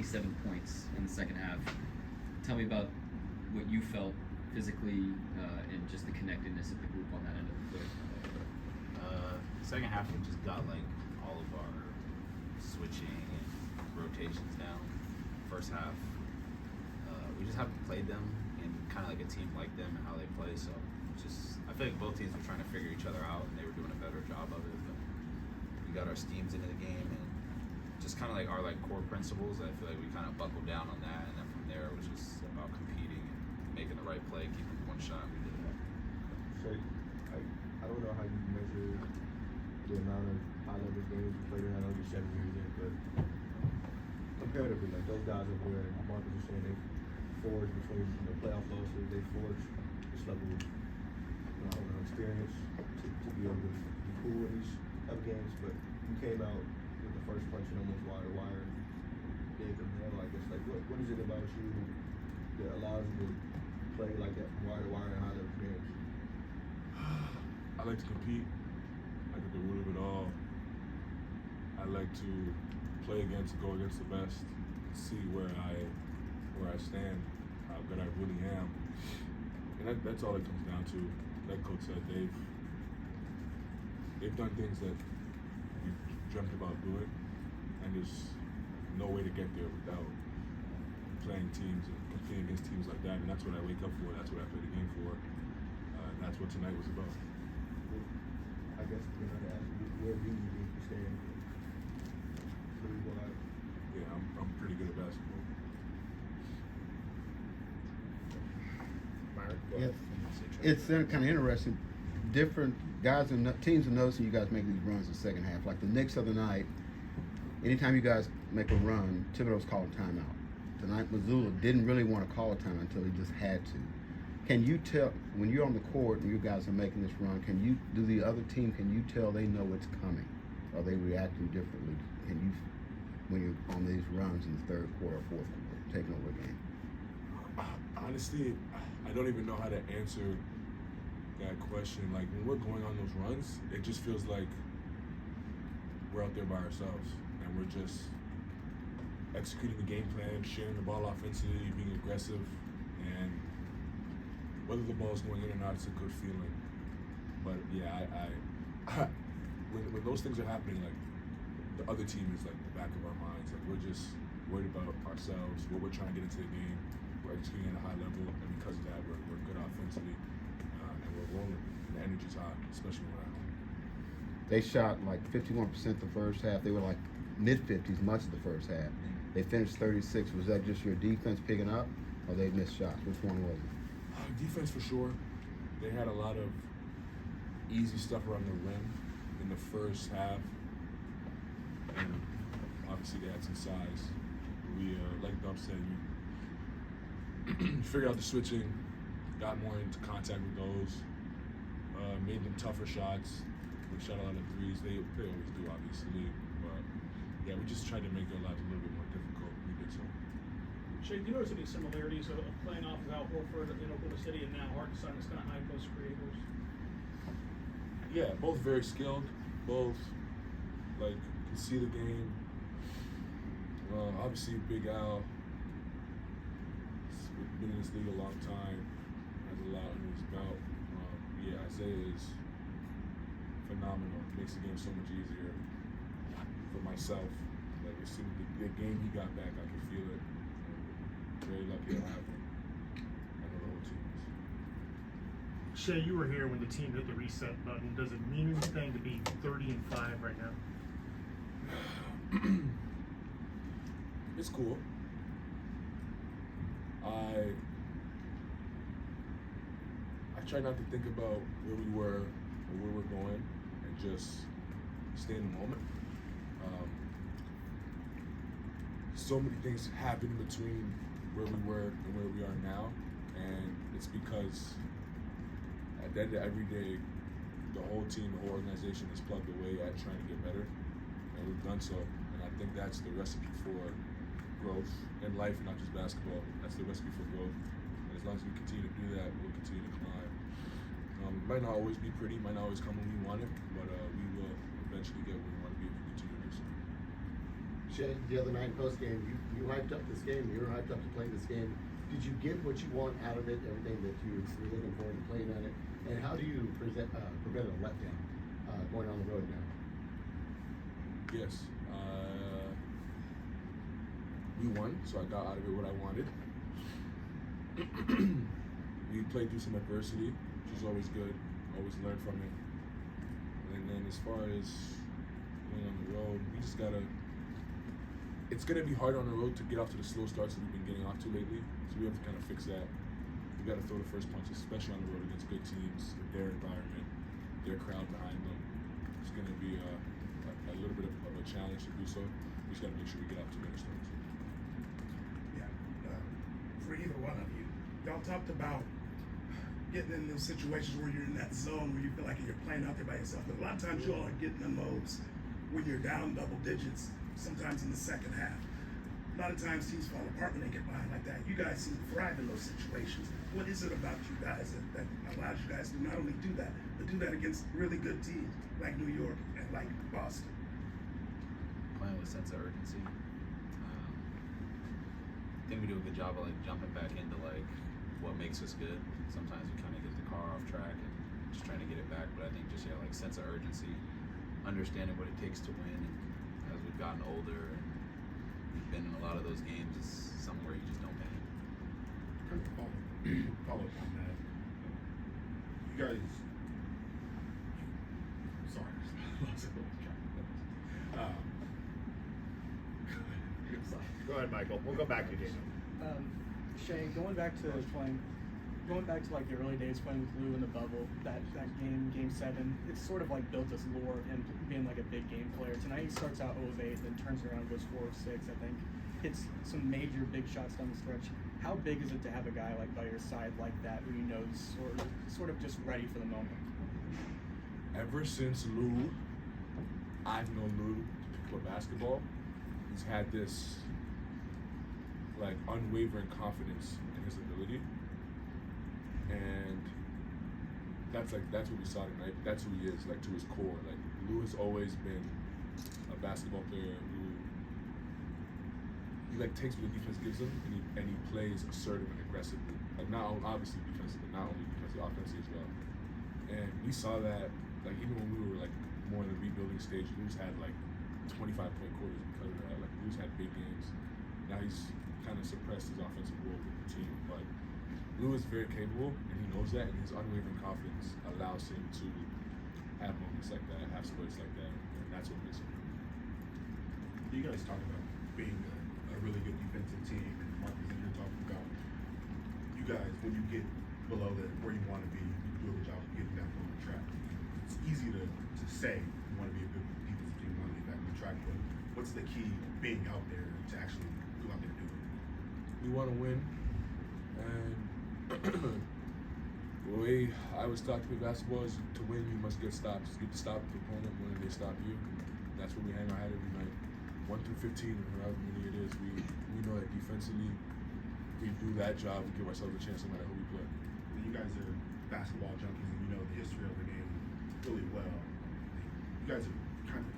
27 points in the second half. Tell me about what you felt physically and just the connectedness of the group on that end of the floor. Second half, we just got like all of our switching and rotations down. First half, we just haven't played them and kind of like a team like them and how they play. So I feel like both teams were trying to figure each other out and they were doing a better job of it. But we got our steams into the game and just kind of like our like core principles. I feel like we kind of buckled down on that, and then from there it was just about competing and making the right play, keeping one shot. We did that. So I don't know how you measure the amount of high-level games you played in. I know you're 7 years in, but comparatively, like those guys over there, Marcus was saying, they forged between playoff losses. They forged this level of I don't know, experience to be able to be cool in these other games. But you came out with the first punch and almost wire to wire. Big and I guess like what is it about you that allows you to play like that from wire to wire in high-level games? I like to compete. I like the root of it all. I like to go against the best, see where I stand, how good I really am, and that's all it comes down to. Like Coach said, they've done things that we dreamt about doing, and there's no way to get there without playing teams and competing against teams like that. And that's what I wake up for. That's what I play the game for. That's what tonight was about. I guess to ask you, where do you stand? Pretty well. Yeah, I'm pretty good at basketball. It's kind of interesting. Different guys and teams are noticing you guys make these runs in the second half. Like the Knicks of the night, anytime you guys make a run, Thibodeau's called a timeout. Tonight, Mazzulla didn't really want to call a timeout until he just had to. Can you tell, when you're on the court and you guys are making this run, can you tell they know it's coming? Are they reacting differently? Can you, when you're on these runs in the third quarter or fourth quarter, taking over a game? Honestly, I don't even know how to answer that question. Like when we're going on those runs, it just feels like we're out there by ourselves and we're just executing the game plan, sharing the ball offensively, being aggressive, and whether the ball's going in or not, it's a good feeling. But yeah, when those things are happening, like the other team is like the back of our minds. Like we're just worried about ourselves, what we're trying to get into the game. We're executing at a high level, and because of that, we're good offensively, and we're rolling. The energy's high, especially when we're at home. They shot like 51% the first half. They were like mid-50s much of the first half. They finished 36. Was that just your defense picking up, or they missed shots? Which one was it? Defense for sure. They had a lot of easy stuff around the rim in the first half, and obviously they had some size. We, like Dub said, we figured out the switching, got more into contact with those, made them tougher shots. We shot a lot of threes. They always do, obviously, but yeah, we just tried to make their lives a little bit more difficult. We did so. Shai, do you notice any similarities of playing off of Al Horford in Oklahoma City and now Arkansas as kind of high post creators? Yeah, both very skilled. Both like can see the game. Obviously, Big Al has been in this league a long time, has a lot under his belt. Yeah, Isaiah is phenomenal. Makes the game so much easier for myself. Like as soon as the game he got back, I could feel it. Very lucky to have him. I know the whole team is. Shai, you were here when the team hit the reset button. Does it mean anything to be 30-5 right now? It's cool. I try not to think about where we were or where we're going and just stay in the moment. So many things happen in between where we were and where we are now, and it's because at the end of every day, the whole team, the whole organization is plugged away at trying to get better, and we've done so. And I think that's the recipe for growth in life, not just basketball. That's the recipe for growth. And as long as we continue to do that, we'll continue to climb. It might not always be pretty, might not always come when we want it, but we will eventually get where we want to be if we continue to do so. Shai, the other night post game, you hyped up this game. You were hyped up to play this game. Did you get what you want out of it? Everything that you were looking for in playing on it, and how do you prevent a letdown going on the road now? Yes. We won, so I got out of it what I wanted. We played through some adversity, which is always good. Always learn from it. And then as far as going on the road, we just gotta. It's gonna be hard on the road to get off to the slow starts that we've been getting off to lately. So we have to kind of fix that. We gotta throw the first punch, especially on the road against good teams, their environment, their crowd behind them. It's gonna be a little bit of a challenge to do so. We just gotta make sure we get off to better starts. For either one of you, y'all talked about getting in those situations where you're in that zone where you feel like you're playing out there by yourself. But a lot of times you all are getting in those when you're down double digits, sometimes in the second half. A lot of times teams fall apart when they get behind like that. You guys seem to thrive in those situations. What is it about you guys that allows you guys to not only do that, but do that against really good teams like New York and like Boston? Playing with sense of urgency. I think we do a good job of like jumping back into like what makes us good. Sometimes we kind of get the car off track and just trying to get it back. But I think just like sense of urgency, understanding what it takes to win. And as we've gotten older and we've been in a lot of those games, it's something where you just don't panic. Kind of follow up on that. You guys. Sorry, lost it. Go ahead, Michael. We'll go back to you. Shai, going back to like the early days playing with Lou in the bubble, that game 7, it's sort of like built this lore of him being like a big game player. Tonight he starts out 0 of 8, then turns around, goes 4 of 6, I think. Hits some major big shots down the stretch. How big is it to have a guy like by your side like that who you know is sort of just ready for the moment? Ever since Lou, I've known Lou to pick up a basketball. He's had this like unwavering confidence in his ability, and that's what we saw tonight. That's who he is, like to his core. Like Lou has always been a basketball player who he like takes what the defense gives him and he plays assertive and aggressively. Like not obviously defensive, but not only defensive, offensively as well. And we saw that like even when we were like more in the rebuilding stage, Lou's had like 25-point quarters because of that. Like Lou's had big games. Now he's kind of suppressed his offensive role with the team, but Lou is very capable, and he knows that, and his unwavering confidence allows him to have moments like that, have spurts like that, and that's what makes him. You guys talk about being a really good defensive team, and Marcus, and you're talking about you guys when you get below where you want to be, you do a good job of getting back on the track. It's easy to say you want to be a good defensive team, you want to get back on the track, but what's the key being out there to actually go out there and do it? We want to win, and the way I was taught to play basketball is to win, you must get stops. You get to stop the opponent when they stop you. That's where we hang our hat every night. 1 through 15, or however many it is, we know that defensively, we do that job, we give ourselves a chance no matter who we play. You guys are basketball junkies and you know the history of the game really well. You guys are kind of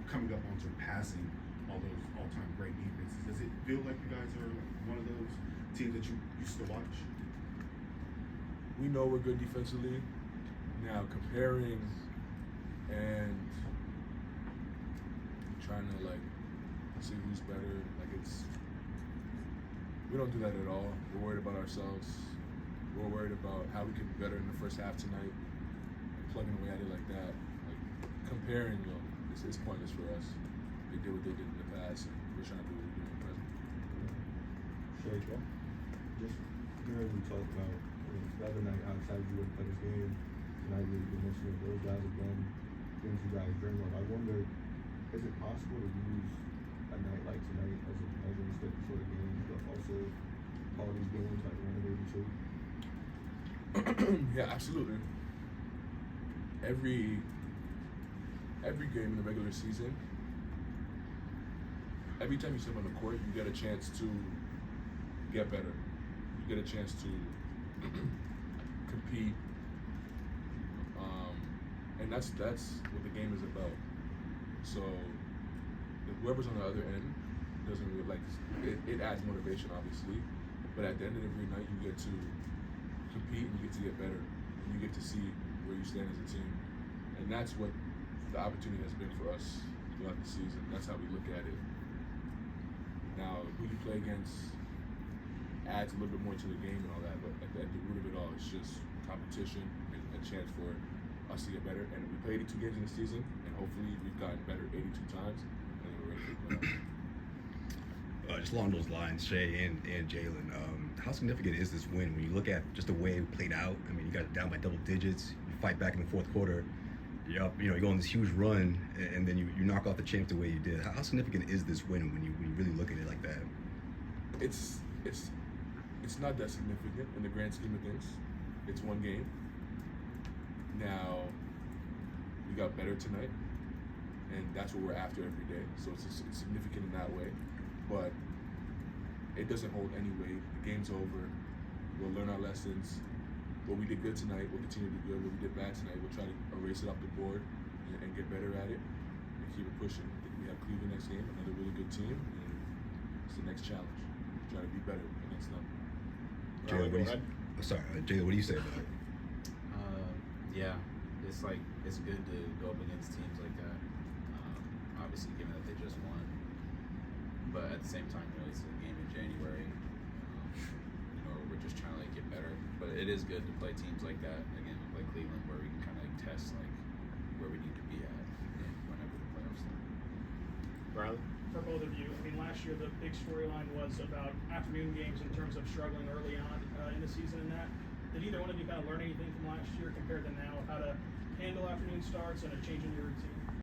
coming up on surpassing all those all-time great defenses. Does it feel like you guys are one of those teams that you used to watch? We know we're good defensively. Now comparing and trying to like see who's better, like we don't do that at all. We're worried about ourselves. We're worried about how we can be better in the first half tonight. Plugging away at it like that, like comparing, it's pointless for us. They did what they did in the past, and we're trying to do what we do in the present. Shai, just hearing you talk about the other night outside you play this game, tonight you mentioned those guys have done things you guys dream of. I wonder, is it possible to use a night like tonight as a measuring stick for the game, but also call these games like 1 82? Yeah, absolutely. Every game in the regular season, every time you step on the court, you get a chance to get better. You get a chance to compete, and that's what the game is about. So whoever's on the other end doesn't really like it adds motivation, obviously, but at the end of every night you get to compete and you get to get better and you get to see where you stand as a team, and that's what the opportunity has been for us throughout the season. That's how we look at it. Now, who you play against adds a little bit more to the game and all that, but at the root of it all, it's just competition and a chance for us to get better. And we played 82 games in the season, and hopefully we've gotten better 82 times, and then we're ready for the playoffs. Just along those lines, Shai and Jalen, how significant is this win when you look at just the way it played out? I mean, you got down by double digits, you fight back in the fourth quarter, you're up, you go on this huge run, and then you knock off the champ the way you did. How significant is this win when you really look at it like that? It's not that significant in the grand scheme of things. It's one game. Now, we got better tonight, and that's what we're after every day. So it's significant in that way, but it doesn't hold any weight. The game's over. We'll learn our lessons. What we did good tonight, we'll continue to do good. What we did bad tonight, we'll try to erase it off the board and get better at it and keep it pushing. I think we have Cleveland next game, another really good team, and it's the next challenge. Try to be better against them. Jalen, Jalen, what do you say about it? Yeah, it's good to go up against teams like that. Obviously, given that they just won, but at the same time, it's a game in January. We're just trying to get better. But it is good to play teams like that again, like Cleveland, where we can kind of test where we need to be at whenever the playoffs start. Riley? For both of you, I mean, last year the big storyline was about afternoon games in terms of struggling early on in the season and that. Did either one of you kind of learn anything from last year compared to now, how to handle afternoon starts and a change in your routine?